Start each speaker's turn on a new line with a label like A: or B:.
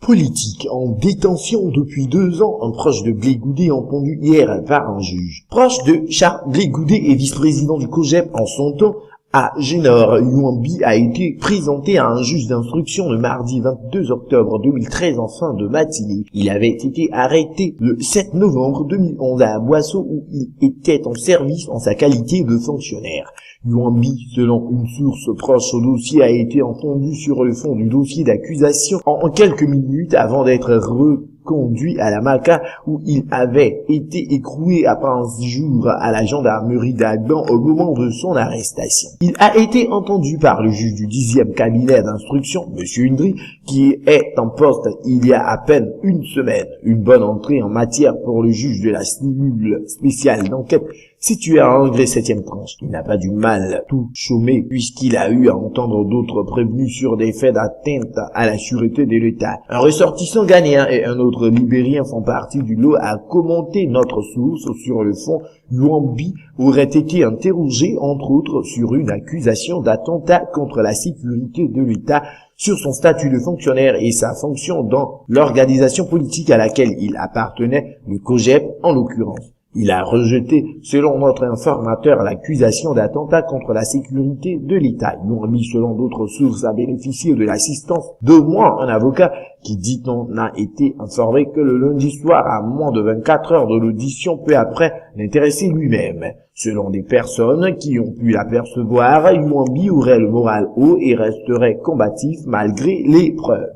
A: Politique en détention depuis 2 ans, un proche de Blé Goudet entendu hier par un juge. Proche de Charles Blé Goudet et vice-président du COJEP en son temps, Agénor Youambi a été présenté à un juge d'instruction le mardi 22 octobre 2013 en fin de matinée. Il avait été arrêté le 7 novembre 2011 à Boisseau où il était en service en sa qualité de fonctionnaire. Youambi, selon une source proche au dossier, a été entendu sur le fond du dossier d'accusation en quelques minutes avant d'être reconduit à la Maca où il avait été écroué après un séjour à la gendarmerie d'Agban au moment de son arrestation. Il a été entendu par le juge du 10e cabinet d'instruction, M. Undry, qui est en poste il y a à peine une semaine. Une bonne entrée en matière pour le juge de la cellule spéciale d'enquête situé à Angers 7e tranche. Il n'a pas du mal tout chômé puisqu'il a eu à entendre d'autres prévenus sur des faits d'atteinte à la sûreté de l'État. Un ressortissant ghanéen et un autre libérien font partie du lot à commenter notre source sur le fond. Youambi aurait été interrogé entre autres sur une accusation d'attentat contre la sécurité de l'État, sur son statut de fonctionnaire et sa fonction dans l'organisation politique à laquelle il appartenait, le COJEP en l'occurrence. Il a rejeté, selon notre informateur, l'accusation d'attentat contre la sécurité de l'État. Youambi, selon d'autres sources, a bénéficié de l'assistance d'au moins un avocat qui, dit-on, n'a été informé que le lundi soir à moins de 24 heures de l'audition, peu après l'intéressé lui-même. Selon des personnes qui ont pu l'apercevoir, Youambi aurait le moral haut et resterait combatif malgré les preuves.